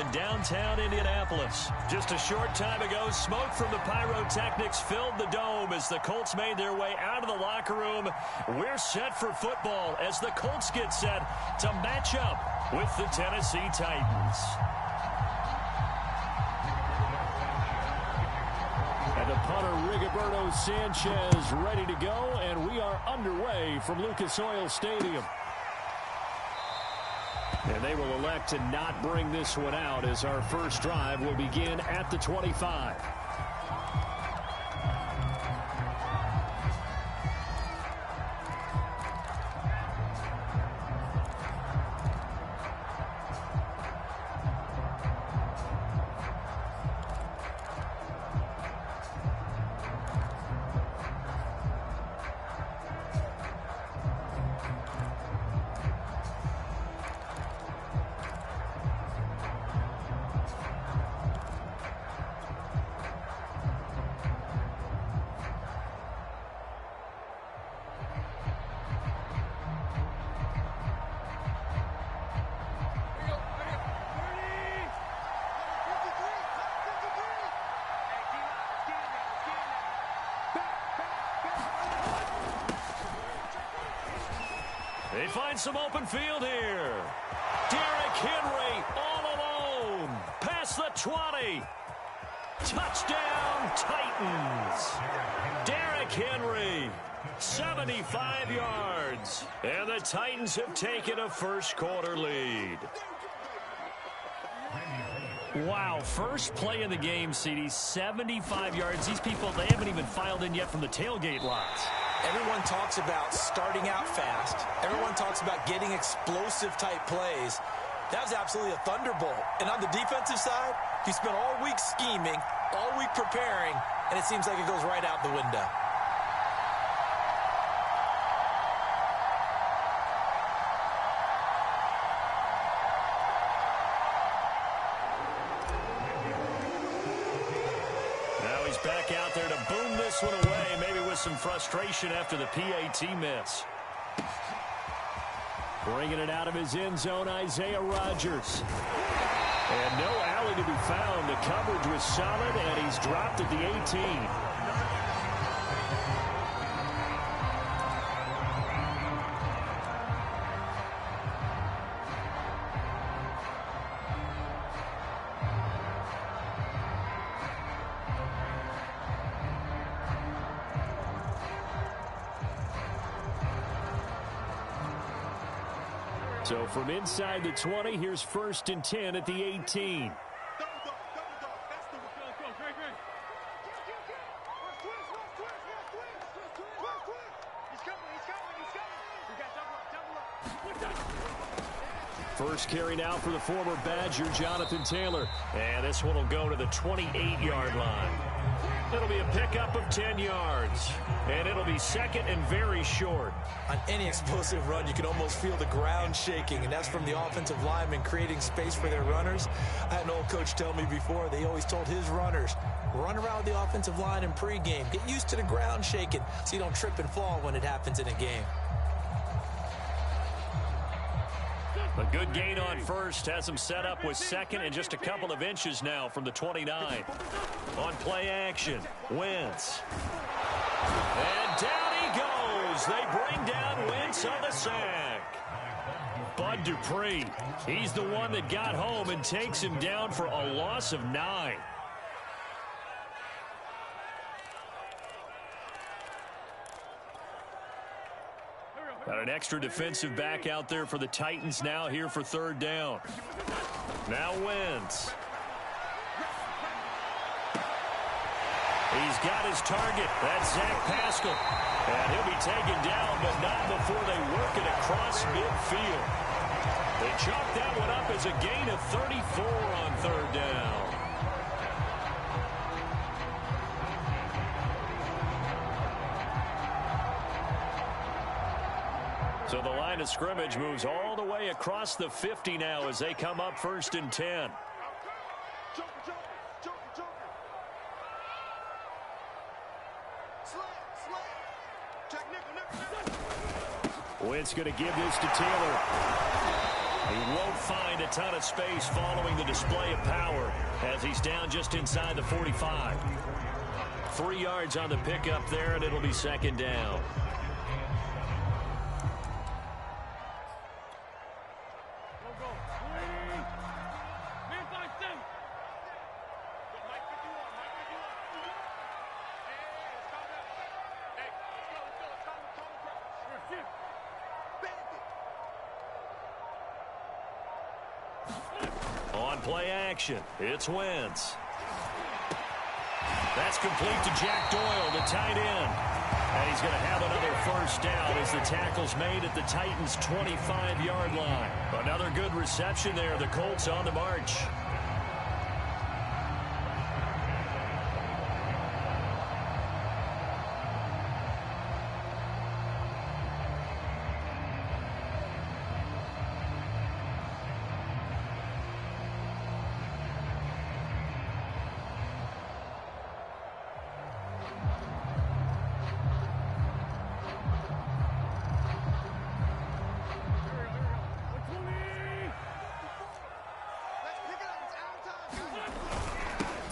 in downtown Indianapolis. Just a short time ago, smoke from the pyrotechnics filled the dome as the Colts made their way out of the locker room. We're set for football as the Colts get set to match up with the Tennessee Titans. And the punter, Rigoberto Sanchez, ready to go, and we are underway from Lucas Oil Stadium. And they will elect to not bring this one out as our first drive will begin at the 25. They find some open field here. Derrick Henry all alone. Past the 20. Touchdown, Titans. Derrick Henry, 75 yards. And the Titans have taken a first-quarter lead. Wow, first play of the game, CD, 75 yards. These people, they haven't even filed in yet from the tailgate lots. Everyone talks about starting out fast. Everyone talks about getting explosive-type plays. That was absolutely a thunderbolt. And on the defensive side, you spent all week scheming, all week preparing, and it seems like it goes right out the window. Now he's back out there to boom this one away, maybe with some frustration after the PAT miss. Bringing it out of his end zone, Isaiah Rodgers. And no alley to be found. The coverage was solid, and he's dropped at the 18. So from inside the 20, here's 1st and 10 at the 18. First carry now for the former Badger, Jonathan Taylor. And this one will go to the 28-yard line. It'll be a pickup of 10 yards. And it'll be second and very short. On any explosive run, you can almost feel the ground shaking, and that's from the offensive linemen creating space for their runners. I had an old coach tell me before, they always told his runners, run around the offensive line in pregame. Get used to the ground shaking so you don't trip and fall when it happens in a game. A good gain on first has him set up with second and just a couple of inches now from the 29. On play action, Wentz. And down he goes. They bring down Wentz on the sack. Bud Dupree, he's the one that got home and takes him down for a loss of 9. Got an extra defensive back out there for the Titans now here for 3rd down. Now Wentz. He's got his target. That's Zach Pascal. And he'll be taken down, but not before they work it across midfield. They chalk that one up as a gain of 34 on 3rd down. So the line of scrimmage moves all the way across the 50 now as they come up 1st and 10. Wentz going to give this to Taylor. He won't find a ton of space following the display of power as he's down just inside the 45. 3 yards on the pickup there, and it'll be second down. On play action, it's Wentz. That's complete to Jack Doyle, the tight end. And he's going to have another first down as the tackle's made at the Titans' 25-yard line. Another good reception there. The Colts on the march.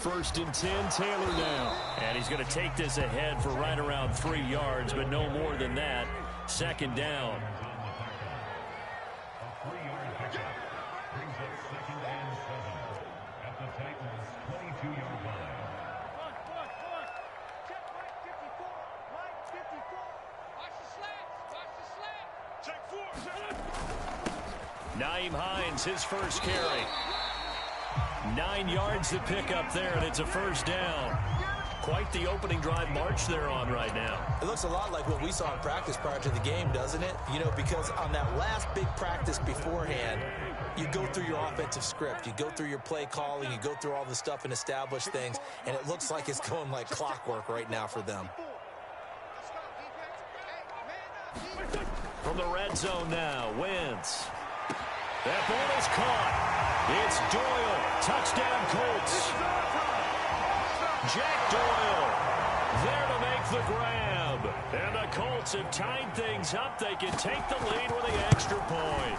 First and 10, Taylor now. And he's going to take this ahead for right around 3 yards, but no more than that. Second down. Nyheim Hines, his first carry. 9 yards to pick up there, and it's a first down. Quite the opening drive march they're on right now. It looks a lot like what we saw in practice prior to the game, doesn't it? You know, because on that last big practice beforehand, you go through your offensive script. You go through your play calling. You go through all the stuff and establish things, and it looks like it's going like clockwork right now for them. From the red zone now, Wentz. That ball is caught. It's Doyle. Touchdown, Colts. Jack Doyle there to make the grab. And the Colts have tied things up. They can take the lead with the extra point.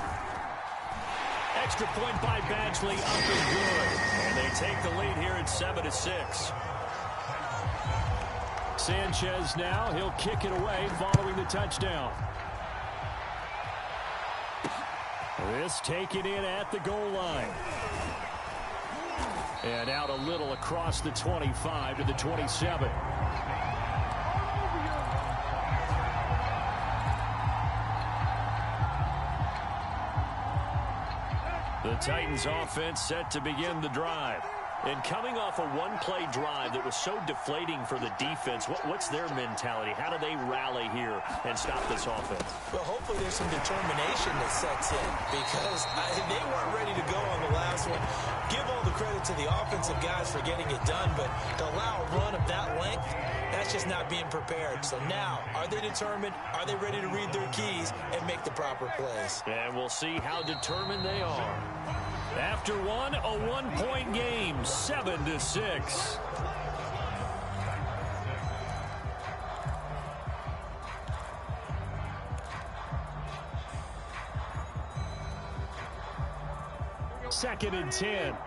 Extra point by Badgley, up and good. And they take the lead here at 7-6. Sanchez now. He'll kick it away following the touchdown. This taken in at the goal line. And out a little across the 25 to the 27. The Titans offense set to begin the drive. And coming off a one-play drive that was so deflating for the defense, what's their mentality? How do they rally here and stop this offense? Well, hopefully there's some determination that sets in because they weren't ready to go on the last one. Give all the credit to the offensive guys for getting it done, but to allow a run of that length, that's just not being prepared. So now, are they determined? Are they ready to read their keys and make the proper plays? And we'll see how determined they are. After one, a one-point game, 7-6. Second and 10.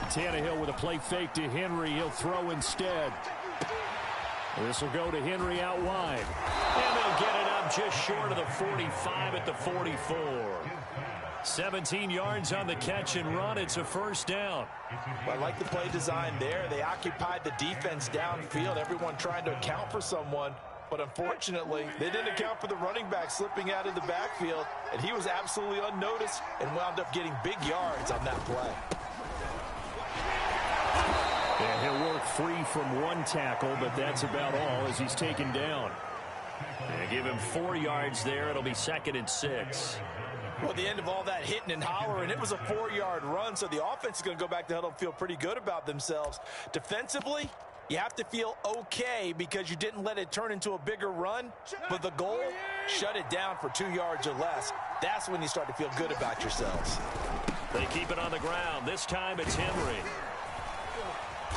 Tannehill with a play fake to Henry. He'll throw instead. This will go to Henry out wide. And they'll get it up just short of the 45 at the 44. 17 yards on the catch and run. It's a first down. Well, I like the play design there. They occupied the defense downfield. Everyone trying to account for someone. But unfortunately, they didn't account for the running back slipping out of the backfield. And he was absolutely unnoticed and wound up getting big yards on that play. And he'll work free from one tackle, but that's about all as he's taken down. And give him 4 yards there. It'll be second and 6. Well, at the end of all that hitting and hollering, it was a 4-yard run, so the offense is going to go back to huddle and feel pretty good about themselves. Defensively, you have to feel okay because you didn't let it turn into a bigger run, but the goal, shut it down for 2 yards or less. That's when you start to feel good about yourselves. They keep it on the ground. This time it's Henry.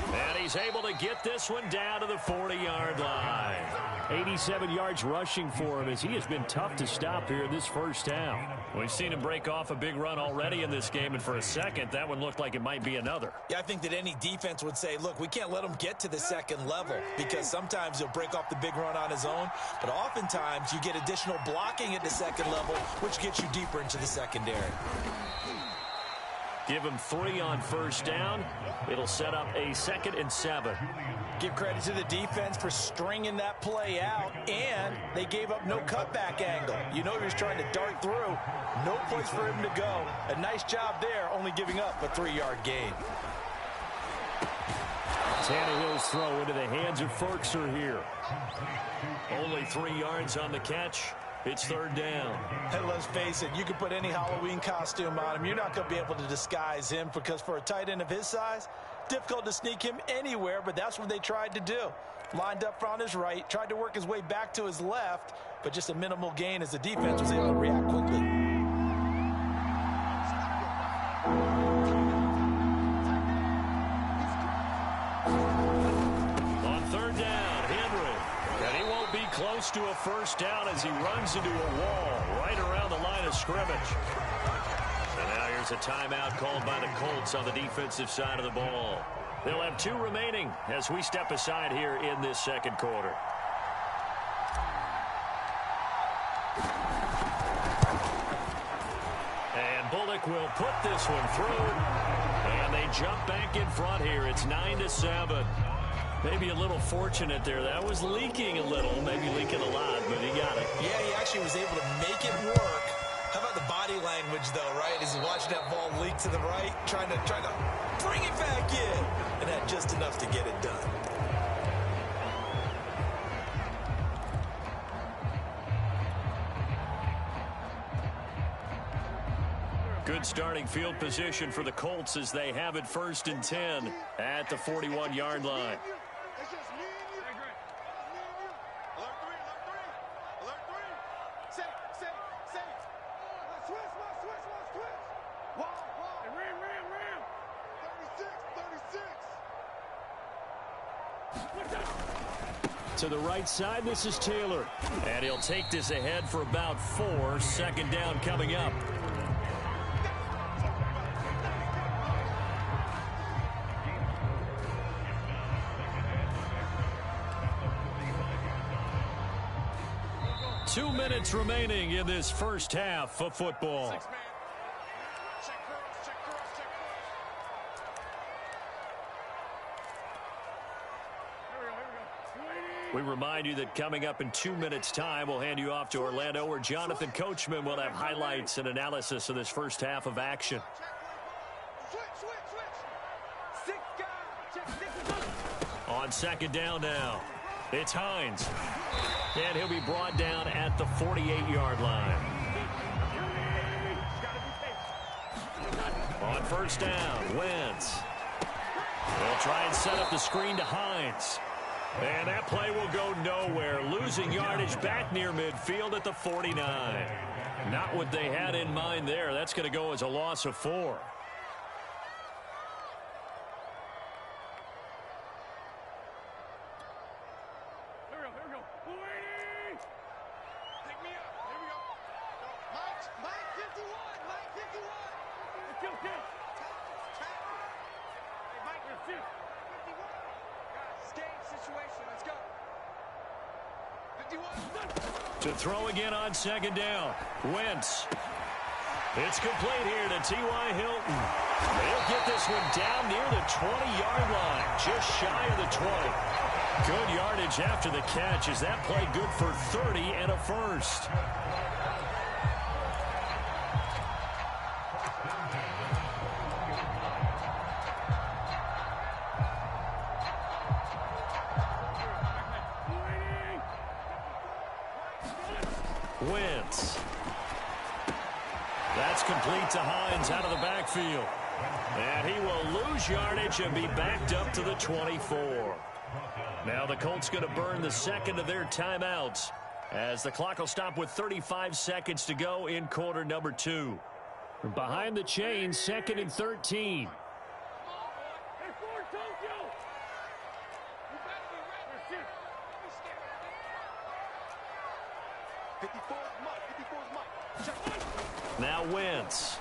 And he's able to get this one down to the 40-yard line. 87 yards rushing for him as he has been tough to stop here in this first half. We've seen him break off a big run already in this game, and for a second, that one looked like it might be another. Yeah, I think that any defense would say, look, we can't let him get to the second level because sometimes he'll break off the big run on his own, but oftentimes you get additional blocking at the second level, which gets you deeper into the secondary. Give him 3 on first down. It'll set up a 2nd and 7. Give credit to the defense for stringing that play out, and they gave up no cutback angle. You know he was trying to dart through. No place for him to go. A nice job there, only giving up a 3-yard gain. Tannehill's throw into the hands of Ferkser here. Only 3 yards on the catch. It's 3rd down. And let's face it, you can put any Halloween costume on him. You're not going to be able to disguise him because for a tight end of his size, difficult to sneak him anywhere, but that's what they tried to do. Lined up on his right, tried to work his way back to his left, but just a minimal gain as the defense was able to react quickly. On 3rd down, Henry. And he won't be close to a first down as he runs into a wall right around the line of scrimmage. And now here's a timeout called by the Colts on the defensive side of the ball. They'll have 2 remaining as we step aside here in this second quarter. And Bullock will put this one through. And they jump back in front here. It's 9-7. Maybe a little fortunate there. That was leaking a little, maybe leaking a lot, but he got it. Yeah, he actually was able to make it work. How about the body language, though, right? As he's watching that ball leak to the right, trying to bring it back in. And had just enough to get it done. Good starting field position for the Colts as they have it 1st and 10 at the 41-yard line. To the right side, this is Taylor. And he'll take this ahead for about 4. 2nd down coming up. Two minutes remaining in this first half of football. We remind you that coming up in 2 minutes' time, we'll hand you off to Orlando, where Jonathan Coachman will have highlights and analysis of this first half of action. On 2nd down now, it's Hines. And he'll be brought down at the 48-yard line. On 1st down, Wentz. They'll try and set up the screen to Hines. And that play will go nowhere. Losing yardage back near midfield at the 49. Not what they had in mind there. That's going to go as a loss of 4. To throw again on 2nd down. Wentz. It's complete here to T.Y. Hilton. They'll get this one down near the 20-yard line, just shy of the 20. Good yardage after the catch. Is that play good for 30 and a first? Wentz. That's complete to Hines out of the backfield. And he will lose yardage and be backed up to the 24. Now the Colts going to burn the 2nd of their timeouts as the clock will stop with 35 seconds to go in quarter number 2. Behind the chains, 2nd and 13. Now Wentz.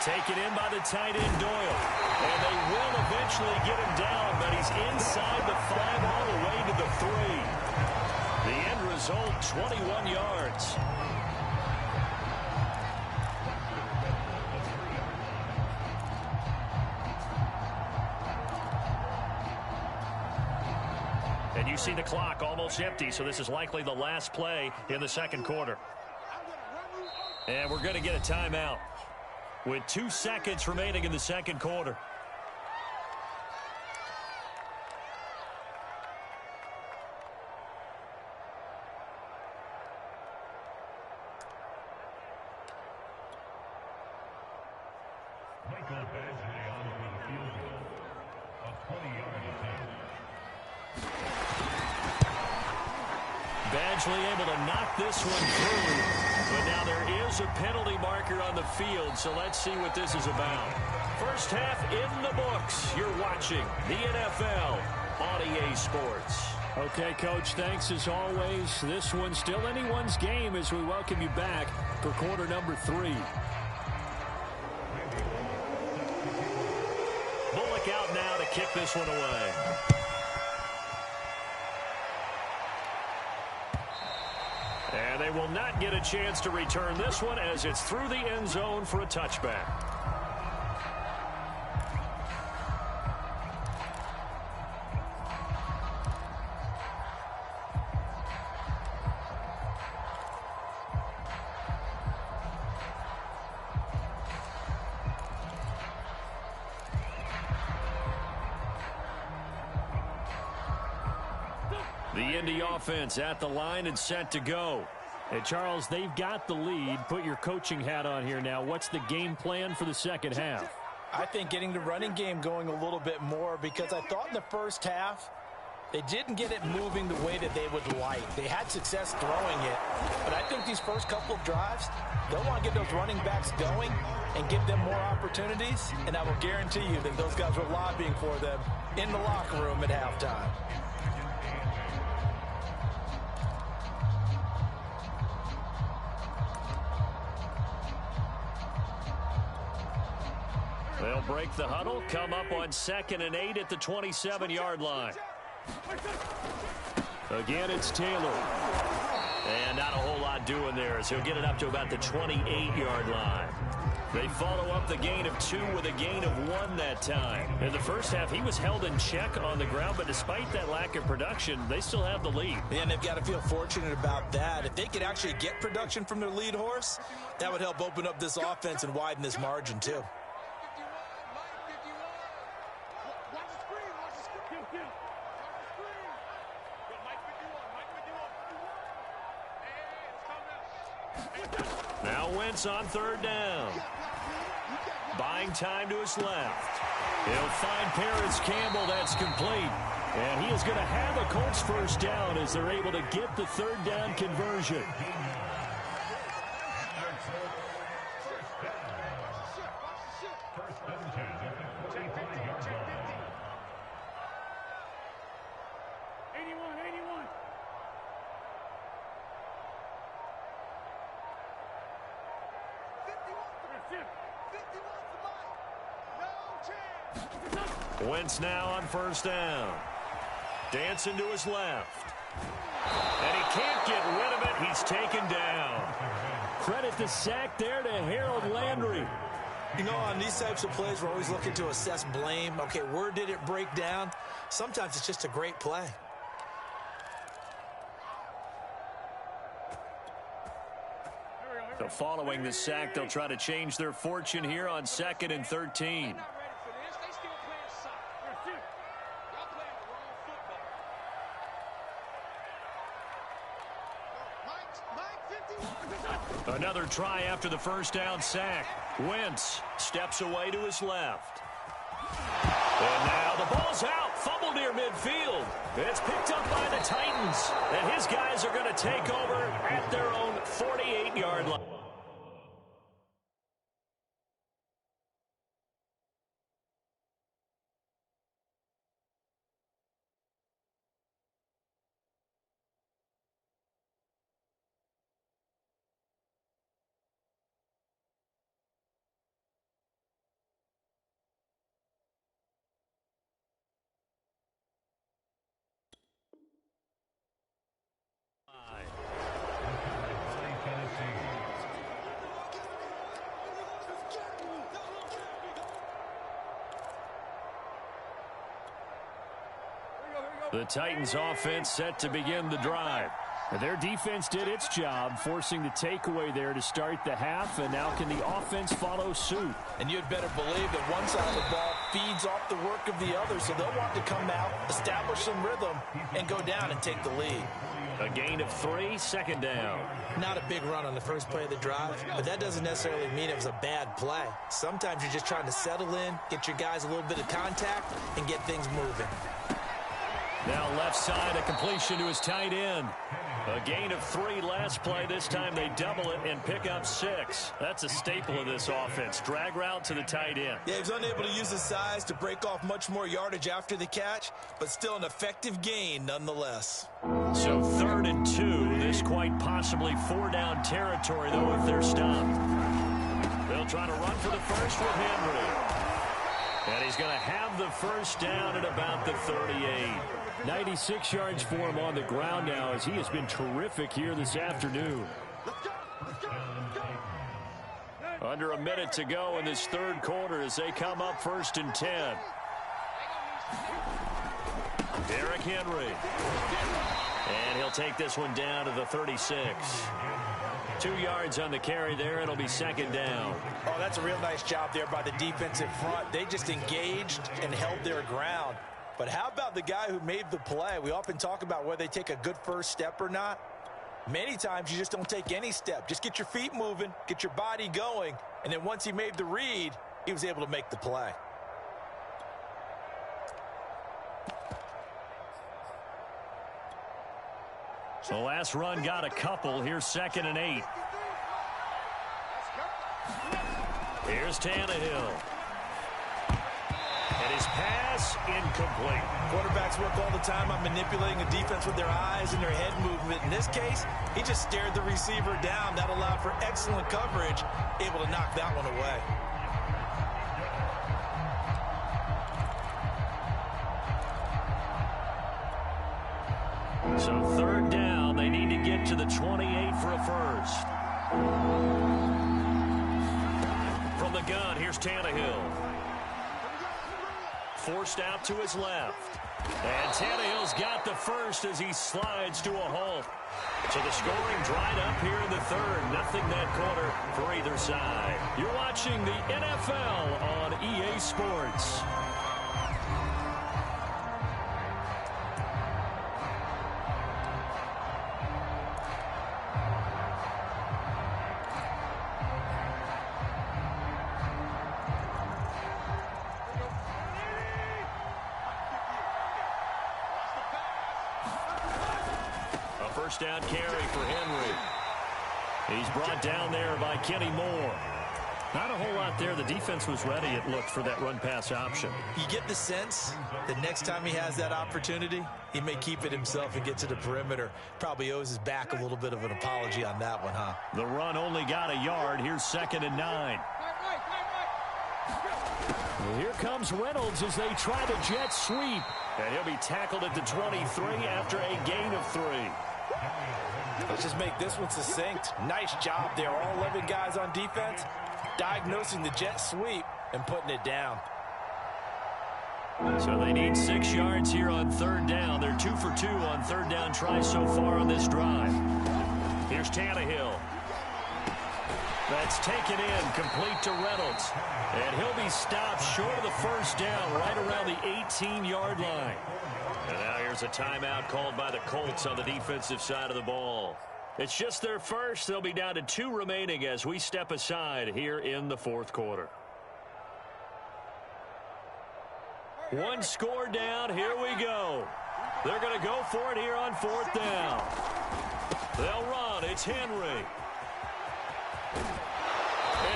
Taken in by the tight end Doyle. And they will eventually get him down, but he's inside the 5 all the way to the 3. The end result, 21 yards. And you see the clock almost empty, so this is likely the last play in the second quarter. And we're going to get a timeout with 2 seconds remaining in the second quarter. Badgley able to knock this one through. But now there is a penalty marker on the field, so let's see what this is about. First half in the books. You're watching the NFL on EA Sports. Okay, Coach, thanks as always. This one's still anyone's game as we welcome you back for quarter number 3. Bullock out now to kick this one away. And they will not get a chance to return this one as it's through the end zone for a touchback. The Indy offense at the line and set to go. Hey, Charles, they've got the lead. Put your coaching hat on here now. What's the game plan for the second half? I think getting the running game going a little bit more, because I thought in the first half they didn't get it moving the way that they would like. They had success throwing it, but I think these first couple of drives, they'll want to get those running backs going and give them more opportunities, and I will guarantee you that those guys were lobbying for them in the locker room at halftime. They'll break the huddle, come up on 2nd and 8 at the 27-yard line. Again, it's Taylor. And not a whole lot doing there as he'll get it up to about the 28-yard line. They follow up the gain of 2 with a gain of 1 that time. In the first half, he was held in check on the ground, but despite that lack of production, they still have the lead. And they've got to feel fortunate about that. If they could actually get production from their lead horse, that would help open up this offense and widen this margin too. Now Wentz on 3rd down. Buying time to his left. He'll find Paris Campbell. That's complete. And he is going to have a Colts first down as they're able to get the 3rd down conversion. Wentz now on 1st down. Dancing to his left. And he can't get rid of it. He's taken down. Credit the sack there to Harold Landry. You know, on these types of plays, we're always looking to assess blame. Okay, where did it break down? Sometimes it's just a great play. So following the sack, they'll try to change their fortune here on 2nd and 13. Another try after the first down sack. Wentz steps away to his left. And now the ball's out. Fumble near midfield. It's picked up by the Titans. And his guys are going to take over at their own 48-yard line. The Titans offense set to begin the drive. Their defense did its job, forcing the takeaway there to start the half, and now can the offense follow suit? And you'd better believe that one side of the ball feeds off the work of the other, so they'll want to come out, establish some rhythm, and go down and take the lead. A gain of 3, second down. Not a big run on the first play of the drive, but that doesn't necessarily mean it was a bad play. Sometimes you're just trying to settle in, get your guys a little bit of contact, and get things moving. Now left side, a completion to his tight end. A gain of 3 last play. This time they double it and pick up 6. That's a staple of this offense. Drag route to the tight end. Yeah, he was unable to use his size to break off much more yardage after the catch, but still an effective gain nonetheless. So 3rd and 2. This quite possibly 4-down territory, though, if they're stopped. They'll try to run for the first with Henry. And he's going to have the first down at about the 38. 96 yards for him on the ground now, as he has been terrific here this afternoon. Under a minute to go in this third quarter as they come up 1st and 10. Derrick Henry. And he'll take this one down to the 36. 2 yards on the carry there. It'll be 2nd down. Oh, that's a real nice job there by the defensive front. They just engaged and held their ground. But how about the guy who made the play? We often talk about whether they take a good first step or not. Many times you just don't take any step. Just get your feet moving, get your body going, and then once he made the read, he was able to make the play. The last run got a couple. Here's 2nd and 8. Here's Tannehill. And his pass incomplete. Quarterbacks work all the time on manipulating a defense with their eyes and their head movement. In this case, he just stared the receiver down. That allowed for excellent coverage, able to knock that one away. So 3rd down, they need to get to the 28 for a first. From the gun, here's Tannehill. Forced out to his left. And Tannehill's got the first as he slides to a halt. So the scoring dried up here in the third. Nothing that quarter for either side. You're watching the NFL on EA Sports. First down carry for Henry. He's brought down there by Kenny Moore. Not a whole lot there. The defense was ready, it looked, for that run-pass option. You get the sense that next time he has that opportunity, he may keep it himself and get to the perimeter. Probably owes his back a little bit of an apology on that one, huh? The run only got a yard. Here's 2nd and 9. Well, here comes Reynolds as they try the jet sweep. And he'll be tackled at the 23 after a gain of 3. Let's just make this one succinct. Nice job there. All 11 guys on defense diagnosing the jet sweep and putting it down. So they need 6 yards here on 3rd down. They're 2 for 2 on 3rd down tries so far on this drive. Here's Tannehill. That's taken in, complete to Reynolds. And he'll be stopped short of the first down right around the 18-yard line. And now here's a timeout called by the Colts on the defensive side of the ball. It's just their first. They'll be down to 2 remaining as we step aside here in the 4th quarter. 1 score down. Here we go. They're going to go for it here on 4th down. They'll run. It's Henry.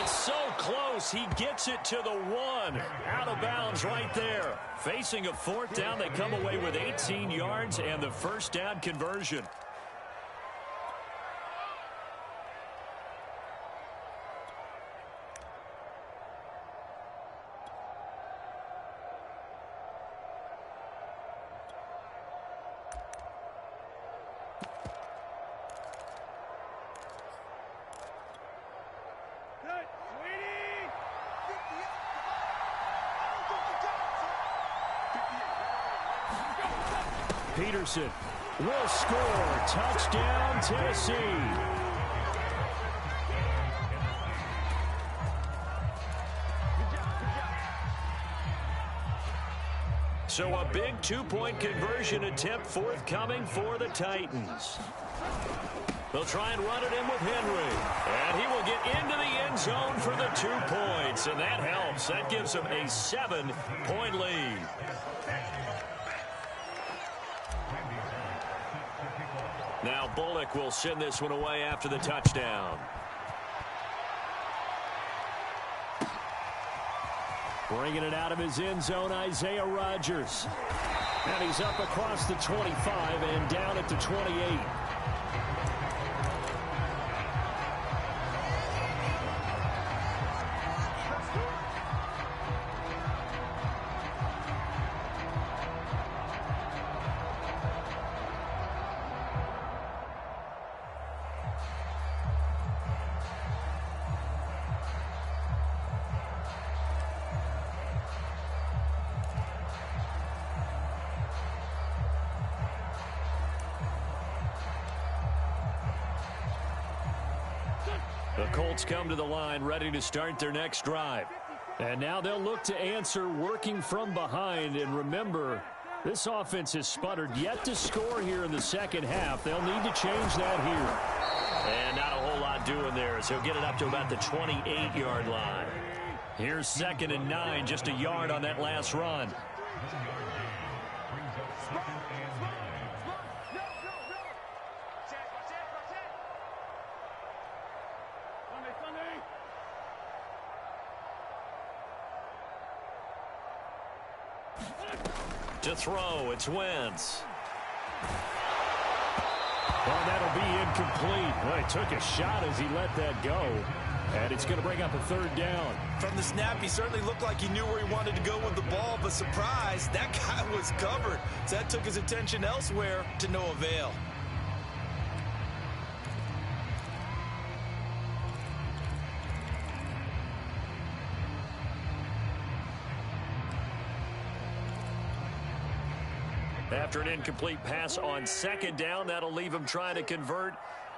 It's so close. He gets it to the 1. Out of bounds right there. Facing a 4th down, they come away with 18 yards and the first down conversion. Peterson will score. Touchdown, Tennessee. So a big two-point conversion attempt forthcoming for the Titans. They'll try and run it in with Henry. And he will get into the end zone for the 2 points. And that helps. That gives them a 7-point lead. Now Bullock will send this one away after the touchdown. Bringing it out of his end zone, Isaiah Rodgers. And he's up across the 25 and down at the 28. The Colts come to the line ready to start their next drive. And now they'll look to answer working from behind. And remember, this offense has sputtered yet to score here in the second half. They'll need to change that here. And not a whole lot doing there, so he'll get it up to about the 28-yard line. Here's 2nd and 9, just a yard on that last run. To throw, it's Wentz. Well, that'll be incomplete. Well, he took a shot as he let that go. And it's going to bring up a 3rd down. From the snap, he certainly looked like he knew where he wanted to go with the ball, but surprise, that guy was covered. So that took his attention elsewhere to no avail. After an incomplete pass on 2nd down, that'll leave him trying to convert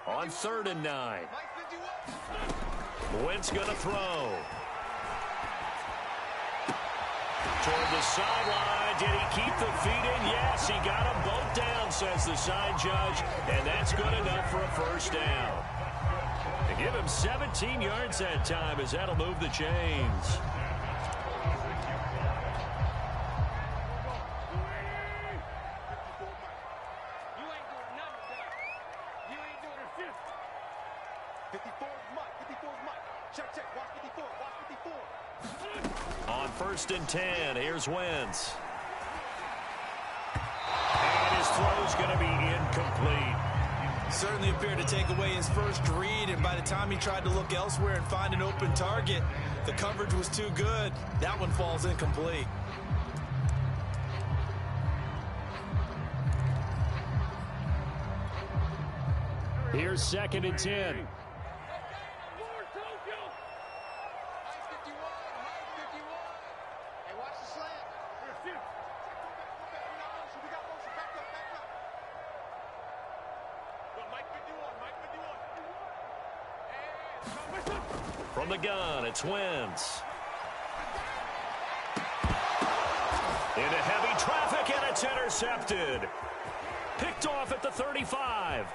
on 3rd and 9. Wentz going to throw. Toward the sideline. Did he keep the feet in? Yes, he got them both down, says the side judge. And that's good enough for a 1st down. They give him 17 yards that time as that'll move the chains. On 1st and 10, here's Wentz. And his throw's going to be incomplete. Certainly appeared to take away his first read, and by the time he tried to look elsewhere and find an open target, the coverage was too good. That one falls incomplete. Here's 2nd and 10. From the gun, it's Wentz. Into heavy traffic, and it's intercepted. Picked off at the 35.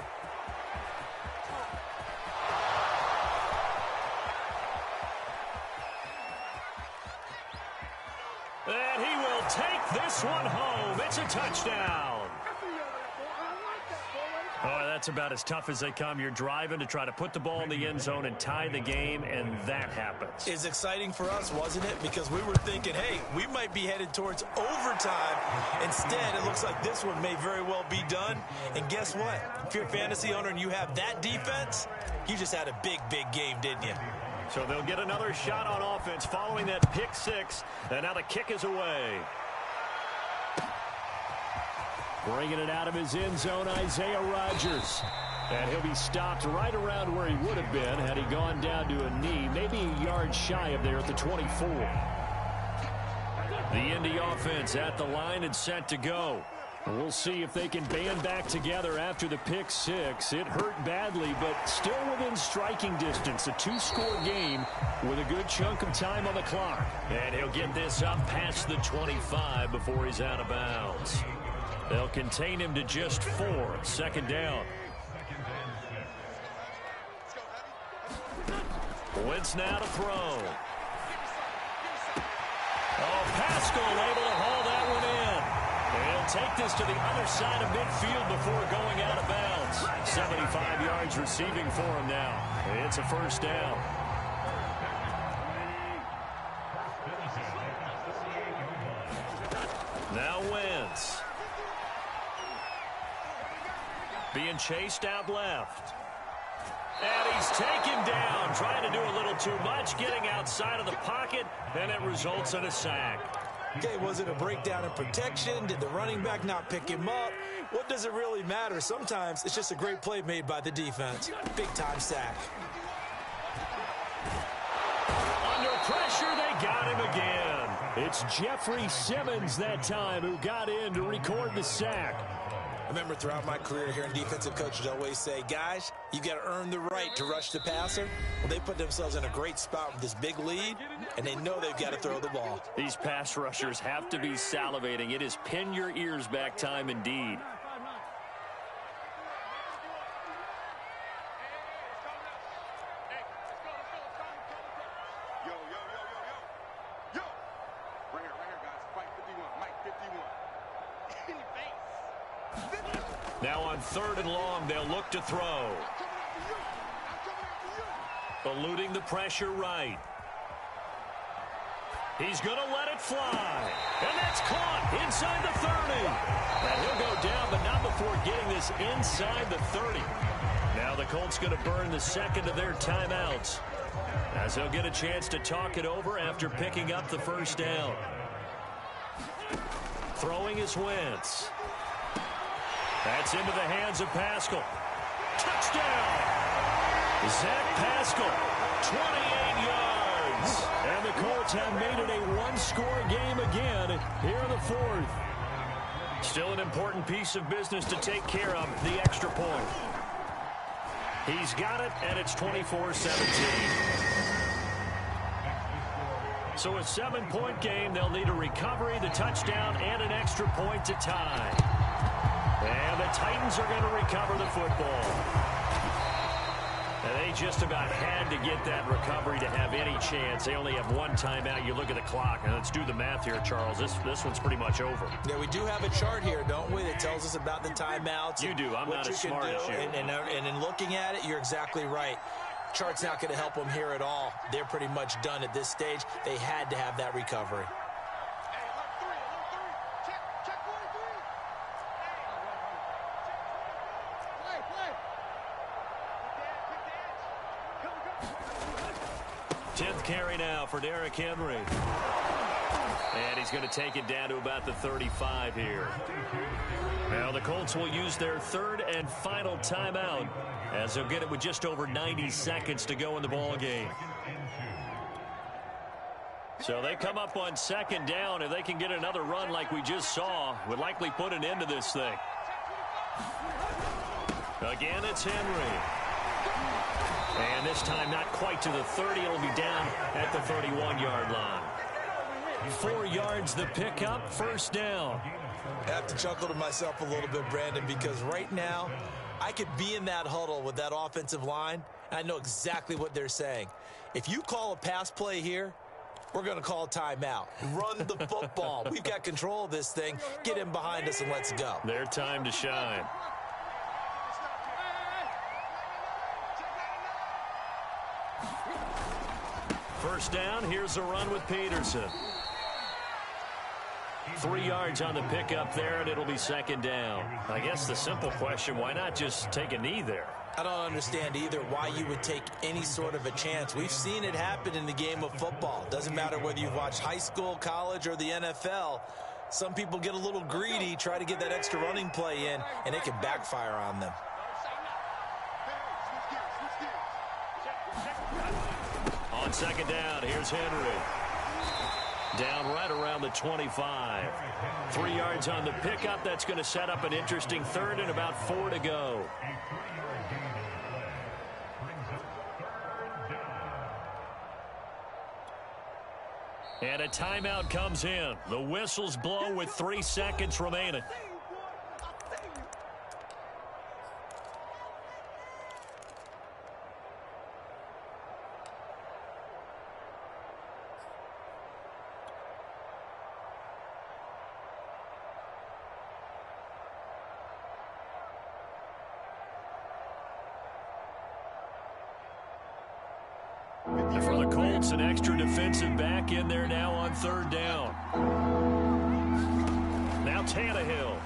And he will take this one home. It's a touchdown. Oh, that's about as tough as they come. You're driving to try to put the ball in the end zone and tie the game, and that happens. It's exciting for us, wasn't it? Because we were thinking, hey, we might be headed towards overtime. Instead, it looks like this one may very well be done. And guess what? If you're a fantasy owner and you have that defense, you just had a big, big game, didn't you? So they'll get another shot on offense following that pick six. And now the kick is away. Bringing it out of his end zone, Isaiah Rodgers. And he'll be stopped right around where he would have been had he gone down to a knee, maybe a yard shy of there at the 24. The Indy offense at the line and set to go. We'll see if they can band back together after the pick six. It hurt badly, but still within striking distance. A two-score game with a good chunk of time on the clock. And he'll get this up past the 25 before he's out of bounds. They'll contain him to just 4. Second down. Wentz now to throw. Oh, Pascal able to haul that one in. He'll take this to the other side of midfield before going out of bounds. 75 yards receiving for him now. It's a first down. Now Wentz. Being chased out left. And he's taken down, trying to do a little too much, getting outside of the pocket, and it results in a sack. Okay, was it a breakdown in protection? Did the running back not pick him up? What does it really matter? Sometimes it's just a great play made by the defense. Big-time sack. Under pressure, they got him again. It's Jeffrey Simmons that time who got in to record the sack. I remember throughout my career hearing defensive coaches always say, guys, you got to earn the right to rush the passer. Well, they put themselves in a great spot with this big lead, and they know they've got to throw the ball. These pass rushers have to be salivating. It is pin your ears back time indeed. Now on 3rd and long, they'll look to throw. Eluding the pressure right. He's going to let it fly. And that's caught inside the 30. And he'll go down, but not before getting this inside the 30. Now the Colts going to burn the second of their timeouts, as they'll get a chance to talk it over after picking up the first down. Throwing is Wentz. That's into the hands of Pascal. Touchdown! Zach Pascal, 28 yards. And the Colts have made it a one-score game again here in the 4th. Still an important piece of business to take care of, the extra point. He's got it, and it's 24-17. So a 7-point game, they'll need a recovery, the touchdown, and an extra point to tie. And the Titans are going to recover the football. And they just about had to get that recovery to have any chance. They only have one timeout. You look at the clock, and let's do the math here, Charles. This one's pretty much over. Yeah, we do have a chart here, don't we, that tells us about the timeouts. You do. I'm not as smart as you. And in looking at it, you're exactly right. Chart's not going to help them here at all. They're pretty much done at this stage. They had to have that recovery. Carry now for Derrick Henry. And he's going to take it down to about the 35 here. Now the Colts will use their 3rd and final timeout, as they'll get it with just over 90 seconds to go in the ball game. So they come up on 2nd down. If they can get another run like we just saw, would likely put an end to this thing. Again, it's Henry. And this time not quite to the 30. It'll be down at the 31-yard line. 4 yards the pickup, first down. I have to chuckle to myself a little bit, Brandon, because right now I could be in that huddle with that offensive line, and I know exactly what they're saying. If you call a pass play here, we're going to call timeout. Run the football. We've got control of this thing. Get in behind us and let's go. Their time to shine. First down, here's a run with Peterson. 3 yards on the pickup there, and it'll be 2nd down. I guess the simple question, why not just take a knee there? I don't understand either why you would take any sort of a chance. We've seen it happen in the game of football. Doesn't matter whether you've watched high school, college, or the NFL. Some people get a little greedy, try to get that extra running play in, and it can backfire on them. On 2nd down, here's Henry. Down right around the 25. 3 yards on the pickup. That's going to set up an interesting third and about 4 to go. And a timeout comes in. The whistles blow with 3 seconds remaining. For the Colts, an extra defensive back in there now on 3rd down. Now Tannehill.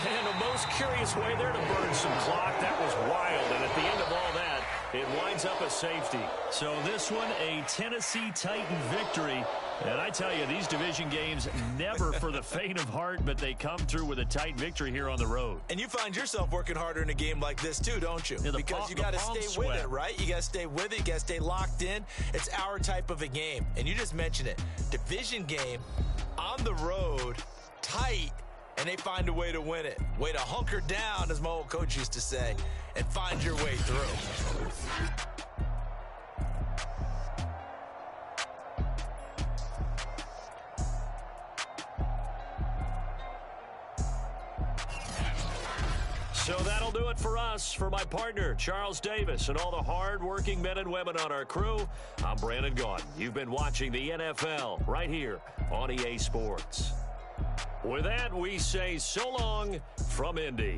And the most curious way there to burn some clock. That was wild. And at the end of all that, it winds up a safety. So this one, a Tennessee Titan victory. And I tell you, these division games never for the faint of heart, but they come through with a tight victory here on the road. And you find yourself working harder in a game like this too, don't you? Yeah, because you got to stay with it, right? You got to stay with it. You got to stay locked in. It's our type of a game. And you just mentioned it. Division game, on the road, tight, and they find a way to win it. Way to hunker down, as my old coach used to say, and find your way through. So that'll do it for us. For my partner, Charles Davis, and all the hard-working men and women on our crew, I'm Brandon Gaudin. You've been watching the NFL right here on EA Sports. With that, we say so long from Indy.